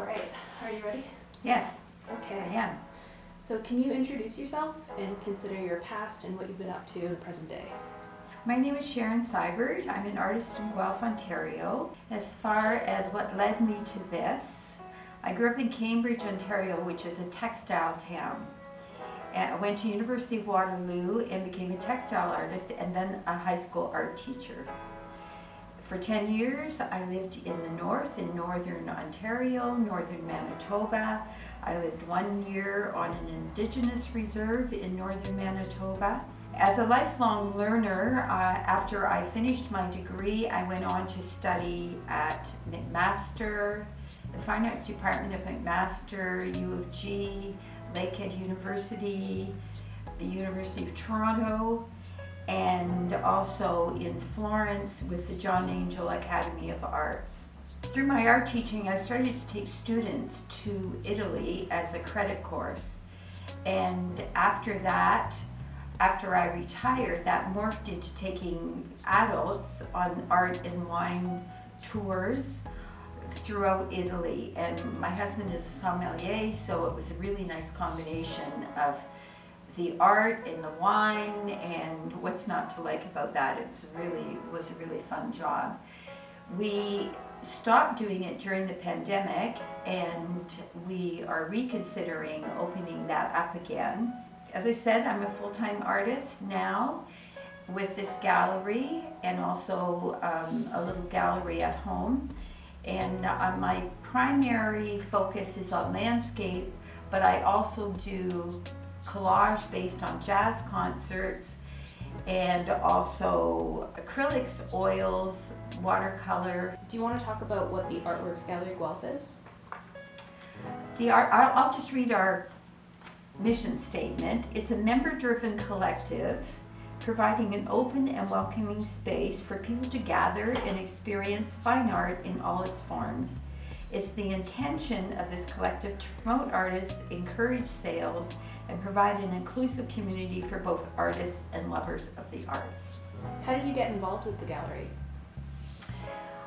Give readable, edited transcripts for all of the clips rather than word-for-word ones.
right, are you ready? Yes, Okay. I am. So can you introduce yourself and consider your past and what you've been up to in the present day? My name is Sharyn Seibert. I'm an artist in Guelph, Ontario. As far as what led me to this, I grew up in Cambridge, Ontario, which is a textile town. I went to University of Waterloo and became a textile artist and then a high school art teacher. For 10 years, I lived in the north, in northern Ontario, northern Manitoba. I lived 1 year on an Indigenous reserve in northern Manitoba. As a lifelong learner, after I finished my degree, I went on to study at McMaster, the Fine Arts Department of McMaster, U of G, Lakehead University, the University of Toronto, and also in Florence with the John Angel Academy of Arts. Through my art teaching, I started to take students to Italy as a credit course. And after that, after I retired, that morphed into taking adults on art and wine tours throughout Italy. And my husband is a sommelier, so it was a really nice combination of the art and the wine and what's not to like about that. It was a really fun job. We stopped doing it during the pandemic and we are reconsidering opening that up again. As I said, I'm a full-time artist now with this gallery and also a little gallery at home. And my primary focus is on landscape, but I also do collage based on jazz concerts and also acrylics, oils, watercolor. Do you want to talk about what the Artists Gallery Guelph is? I'll just read our mission statement. It's a member-driven collective providing an open and welcoming space for people to gather and experience fine art in all its forms. It's the intention of this collective to promote artists, encourage sales, and provide an inclusive community for both artists and lovers of the arts. How did you get involved with the gallery?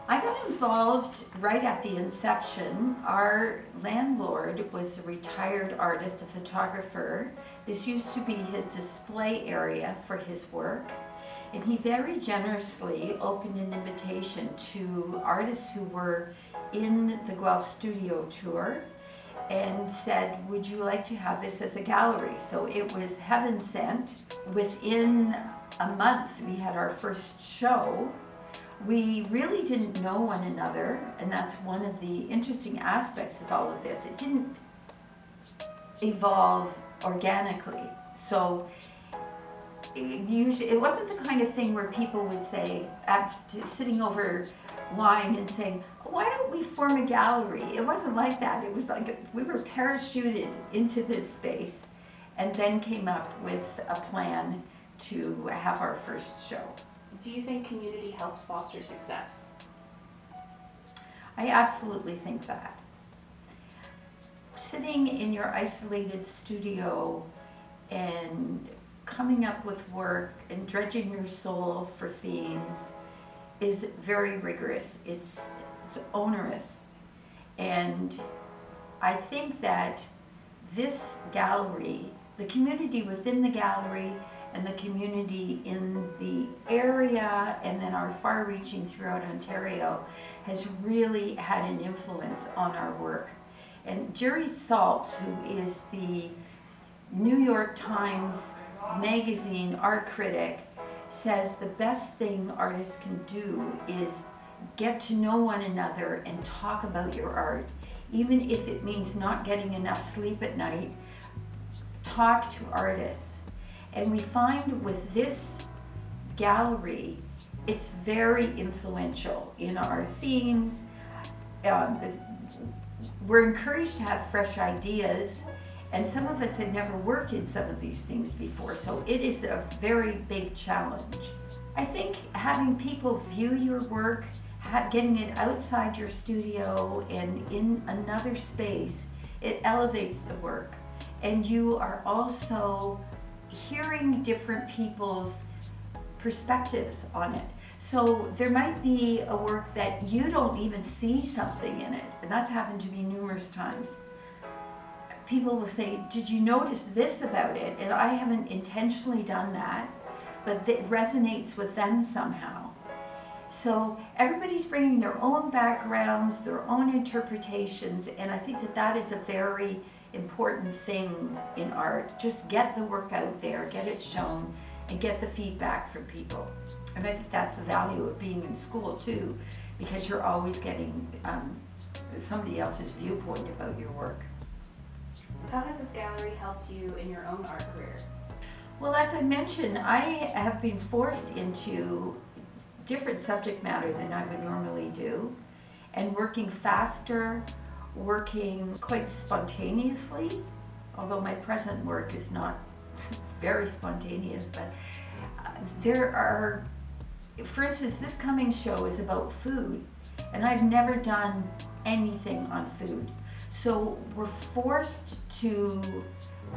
I got involved right at the inception. Our landlord was a retired artist, a photographer. This used to be his display area for his work. And he very generously opened an invitation to artists who were in the Guelph Studio tour and said, would you like to have this as a gallery? So it was heaven sent. Within a month, we had our first show. We really didn't know one another, and that's one of the interesting aspects of all of this. It didn't evolve organically. So it wasn't the kind of thing where people would say, after sitting over wine and saying, why don't we form a gallery? It wasn't like that. It was like we were parachuted into this space and then came up with a plan to have our first show. Do you think community helps foster success? I absolutely think that. Sitting in your isolated studio and coming up with work and dredging your soul for themes is very rigorous. It's onerous. And I think that this gallery, the community within the gallery and the community in the area and then our far-reaching throughout Ontario has really had an influence on our work. And Jerry Saltz, who is the New York Times Magazine art critic, says the best thing artists can do is get to know one another and talk about your art. Even if it means not getting enough sleep at night, talk to artists. And we find with this gallery, it's very influential in our themes. We're encouraged to have fresh ideas, and some of us had never worked in some of these themes before, so it is a very big challenge. I think having people view your work, getting it outside your studio and in another space, it elevates the work. And you are also hearing different people's perspectives on it. So there might be a work that you don't even see something in it, and that's happened to me numerous times. People will say, did you notice this about it? And I haven't intentionally done that, but it resonates with them somehow. So everybody's bringing their own backgrounds, their own interpretations, and I think that that is a very important thing in art. Just get the work out there, get it shown, and get the feedback from people. And I think that's the value of being in school too, because you're always getting somebody else's viewpoint about your work. How has this gallery helped you in your own art career? Well, as I mentioned, I have been forced into different subject matter than I would normally do, and working faster, working quite spontaneously, although my present work is not very spontaneous, but there are, for instance, this coming show is about food, and I've never done anything on food. So we're forced to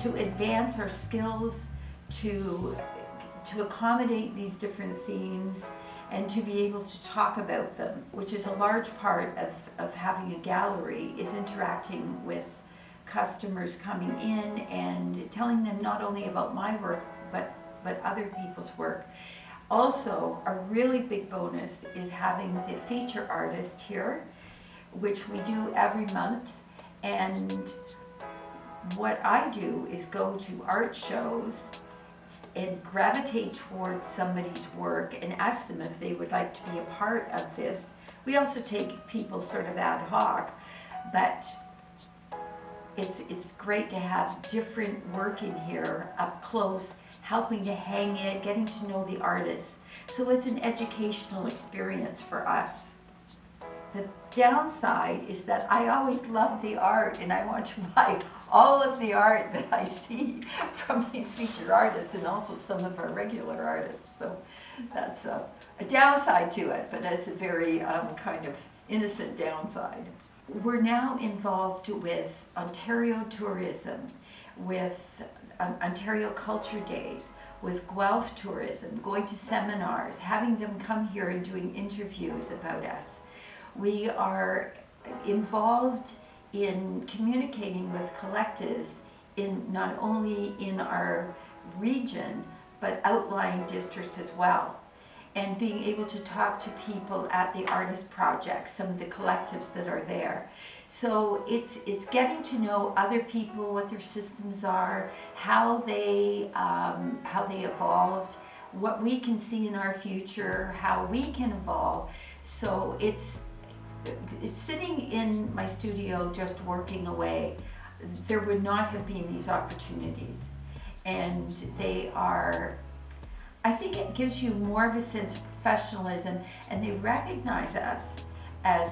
advance our skills, to accommodate these different themes, and to be able to talk about them, which is a large part of having a gallery, is interacting with customers coming in and telling them not only about my work, but other people's work. Also, a really big bonus is having the feature artist here, which we do every month. And what I do is go to art shows and gravitate towards somebody's work and ask them if they would like to be a part of this. We also take people sort of ad hoc, but it's great to have different work in here up close, helping to hang it, getting to know the artists. So it's an educational experience for us. The downside is that I always love the art and I want to buy all of the art that I see from these featured artists and also some of our regular artists. So that's a downside to it, but that's a very kind of innocent downside. We're now involved with Ontario Tourism, with Ontario Culture Days, with Guelph Tourism, going to seminars, having them come here and doing interviews about us. We are involved in communicating with collectives in not only in our region, but outlying districts as well. And being able to talk to people at the artist projects, some of the collectives that are there. So it's getting to know other people, what their systems are, how they evolved, what we can see in our future, how we can evolve. So it's sitting in my studio just working away, there would not have been these opportunities. And they are, I think it gives you more of a sense of professionalism, and they recognize us as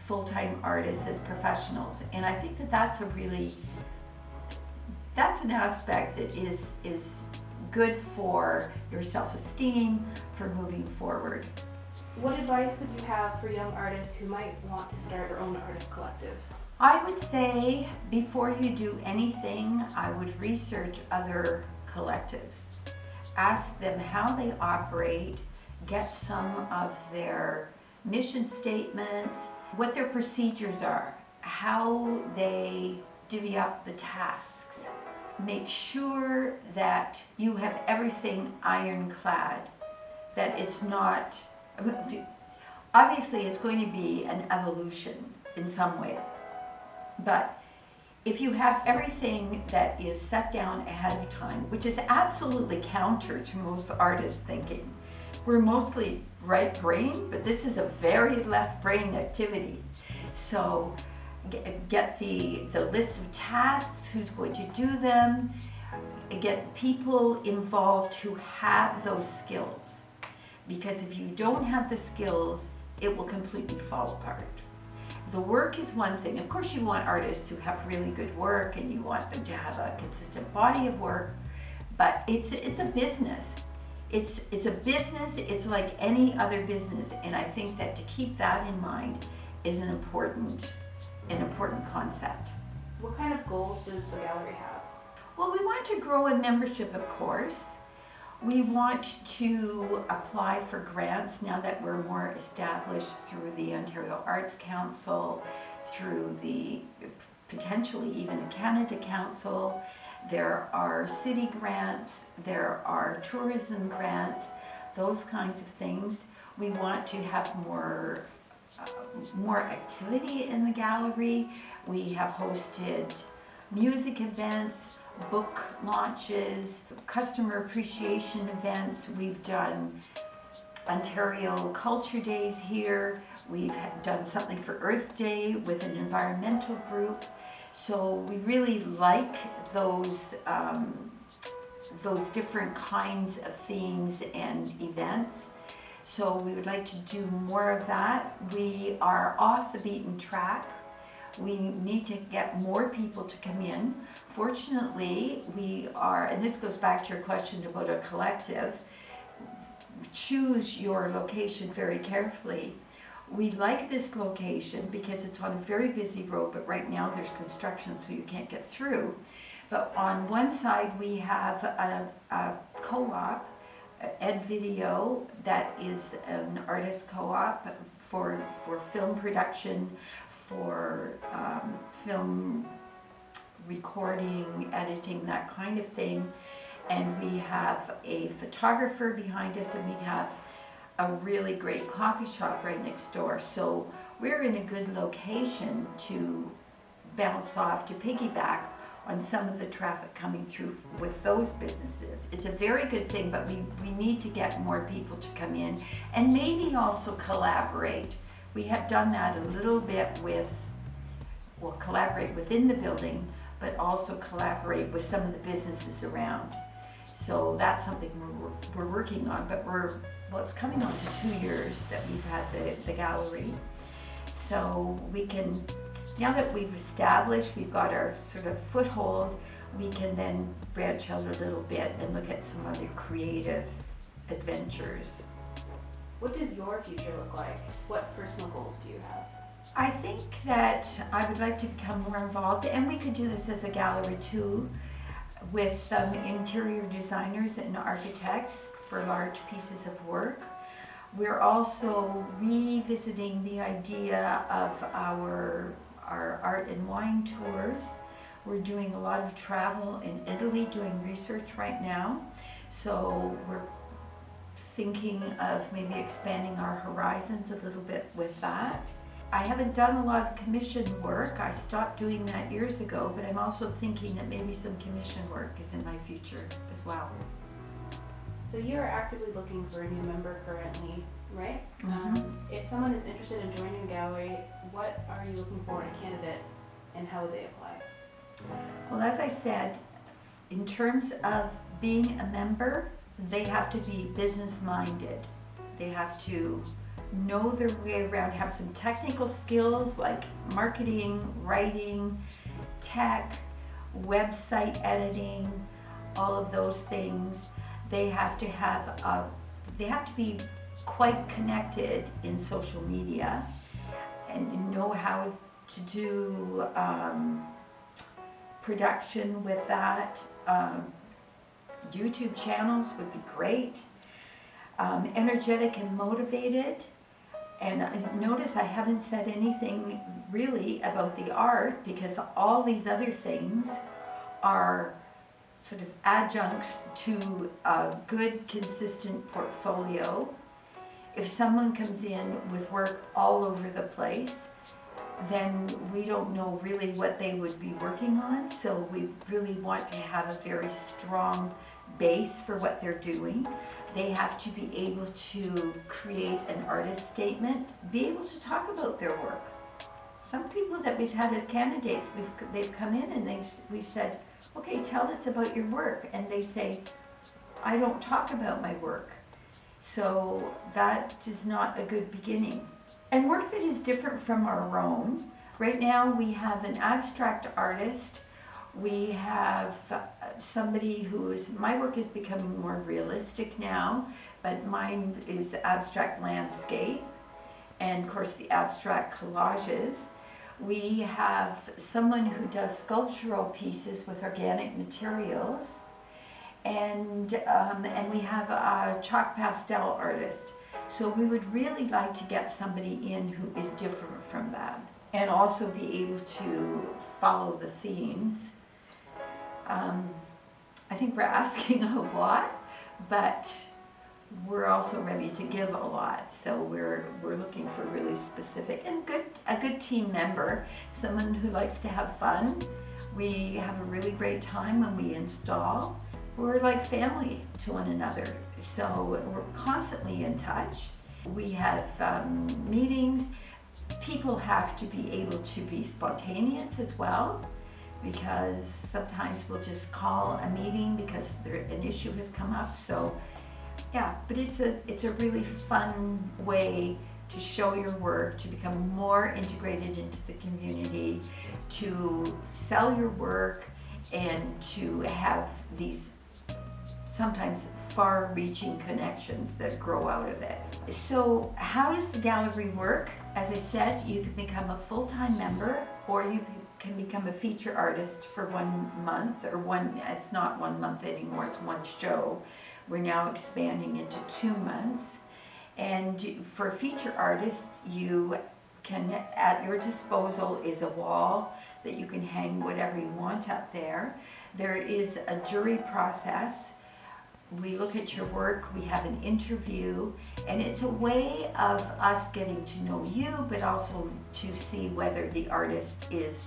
full-time artists, as professionals. And I think that that's an aspect that is good for your self-esteem, for moving forward. What advice would you have for young artists who might want to start their own artist collective? I would say before you do anything, I would research other collectives. Ask them how they operate, get some of their mission statements, what their procedures are, how they divvy up the tasks. Make sure that you have everything ironclad, that it's not, obviously it's going to be an evolution in some way, but if you have everything that is set down ahead of time, which is absolutely counter to most artists' thinking. We're mostly right brain, but this is a very left brain activity. So get the list of tasks, who's going to do them, get people involved who have those skills. Because if you don't have the skills, it will completely fall apart. The work is one thing. Of course, you want artists who have really good work and you want them to have a consistent body of work, but it's a business. It's a business, it's like any other business, and I think that to keep that in mind is an important concept. What kind of goals does the gallery have? Well, we want to grow in membership, of course. We want to apply for grants now that we're more established through the Ontario Arts Council, through the potentially even the Canada Council. There are city grants, there are tourism grants, those kinds of things. We want to have more activity in the gallery. We have hosted music events, book launches, customer appreciation events. We've done Ontario Culture Days here. We've done something for Earth Day with an environmental group. So we really like those different kinds of themes and events. So we would like to do more of that. We are off the beaten track. We need to get more people to come in. Fortunately, we are, and this goes back to your question about a collective, choose your location very carefully. We like this location because it's on a very busy road, but right now there's construction, so you can't get through. But on one side we have a co-op, Ed Video, that is an artist co-op for film production, for film recording, editing, that kind of thing. And we have a photographer behind us, and we have a really great coffee shop right next door. So we're in a good location to bounce off, to piggyback on some of the traffic coming through with those businesses. It's a very good thing, but we need to get more people to come in and maybe also collaborate. We have done that a little bit with, well, collaborate within the building, but also collaborate with some of the businesses around. So that's something we're working on, but well, it's coming on to 2 years that we've had the gallery. So we can, now that we've established, we've got our sort of foothold, we can then branch out a little bit and look at some other creative adventures. What does your future look like? What personal goals do you have? I think that I would like to become more involved, and we could do this as a gallery too, with interior designers and architects for large pieces of work. We're also revisiting the idea of our art and wine tours. We're doing a lot of travel in Italy, doing research right now. So we're thinking of maybe expanding our horizons a little bit with that. I haven't done a lot of commission work. I stopped doing that years ago, but I'm also thinking that maybe some commission work is in my future as well. So you're actively looking for a new member currently, right? Mm-hmm. If someone is interested in joining a gallery, what are you looking for in a candidate, and how would they apply? Well, as I said, in terms of being a member, they have to be business-minded. They have to know their way around, have some technical skills like marketing, writing, tech, website editing, all of those things. They have to be quite connected in social media and know how to do production with that. YouTube channels would be great. Energetic and motivated. And notice I haven't said anything really about the art, because all these other things are sort of adjuncts to a good, consistent portfolio. If someone comes in with work all over the place, then we don't know really what they would be working on. So we really want to have a very strong base for what they're doing. They have to be able to create an artist statement, be able to talk about their work. Some people that we've had as candidates, they've come in and we've said, okay, tell us about your work. And they say, I don't talk about my work. So that is not a good beginning. And work that is different from our own. Right now we have an abstract artist. We have somebody my work is becoming more realistic now, but mine is abstract landscape, and of course the abstract collages. We have someone who does sculptural pieces with organic materials, and we have a chalk pastel artist. So we would really like to get somebody in who is different from that, and also be able to follow the themes. I think we're asking a lot, but we're also ready to give a lot. So we're looking for really specific and a good team member, someone who likes to have fun. We have a really great time when we install. We're like family to one another, so we're constantly in touch. We have meetings. People have to be able to be spontaneous as well, because sometimes we'll just call a meeting because an issue has come up. So yeah, but it's a really fun way to show your work, to become more integrated into the community, to sell your work, and to have these sometimes far-reaching connections that grow out of it. So how does the gallery work? As I said, you can become a full-time member, or you can become a feature artist for 1 month, it's not 1 month anymore, it's one show. We're now expanding into 2 months. And for a feature artist, you can, at your disposal is a wall that you can hang whatever you want up there. There is a jury process. We look at your work, we have an interview, and it's a way of us getting to know you, but also to see whether the artist is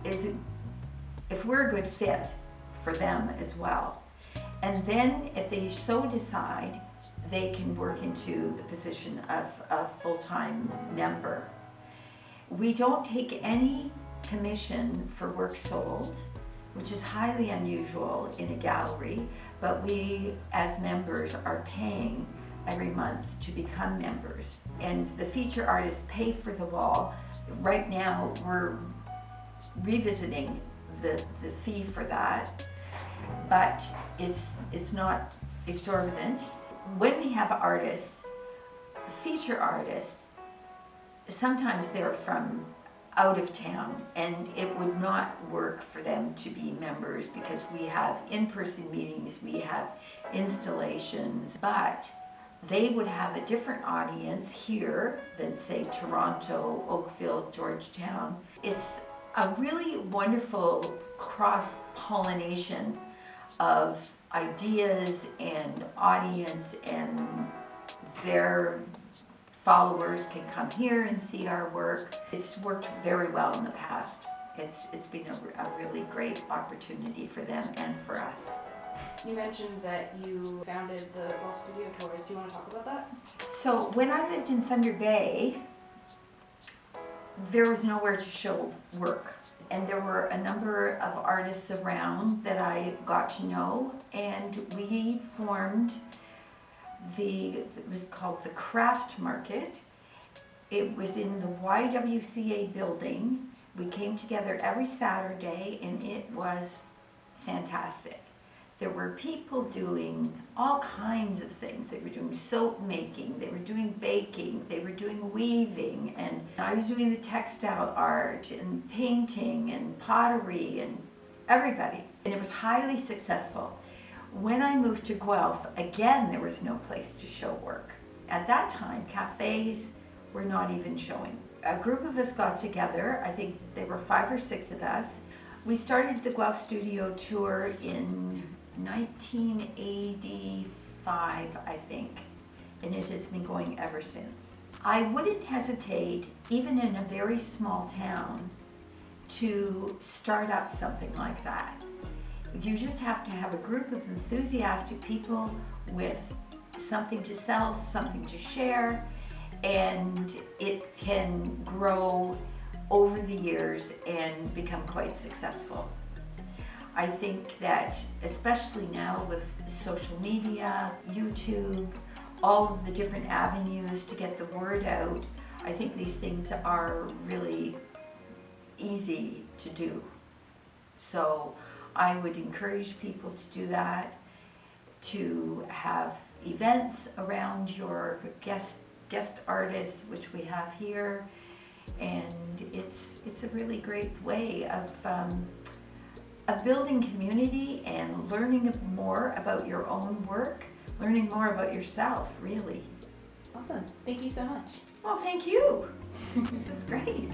if we're a good fit for them as well. And then if they so decide, they can work into the position of a full-time member. We don't take any commission for work sold, which is highly unusual in a gallery, but we as members are paying every month to become members. And the feature artists pay for the wall. Right now we're revisiting the fee for that, but it's not exorbitant. When we have artists, feature artists, sometimes they're from out of town, and it would not work for them to be members because we have in-person meetings, we have installations, but they would have a different audience here than say Toronto, Oakville, Georgetown. It's a really wonderful cross-pollination of ideas and audience, and their followers can come here and see our work. It's worked very well in the past. It's been a really great opportunity for them and for us. You mentioned that you founded the Guelph Studio tours. Do you want to talk about that? So when I lived in Thunder Bay, there was nowhere to show work. And there were a number of artists around that I got to know, and we formed it was called the Craft Market. It was in the YWCA building. We came together every Saturday, and it was fantastic. There were people doing all kinds of things. They were doing soap making, they were doing baking, they were doing weaving, and I was doing the textile art and painting and pottery and everybody. And it was highly successful. When I moved to Guelph, again, there was no place to show work. At that time, cafes were not even showing. A group of us got together, I think there were 5 or 6 of us. We started the Guelph Studio tour in 1985, I think, and it has been going ever since. I wouldn't hesitate, even in a very small town, to start up something like that. You just have to have a group of enthusiastic people with something to sell, something to share, and it can grow over the years and become quite successful. I think that especially now with social media, YouTube, all of the different avenues to get the word out, I think these things are really easy to do. So I would encourage people to do that, to have events around your guest artists, which we have here, and it's a really great way of of building community and learning more about your own work, learning more about yourself, really. Awesome. Thank you so much. Well, thank you. This is great.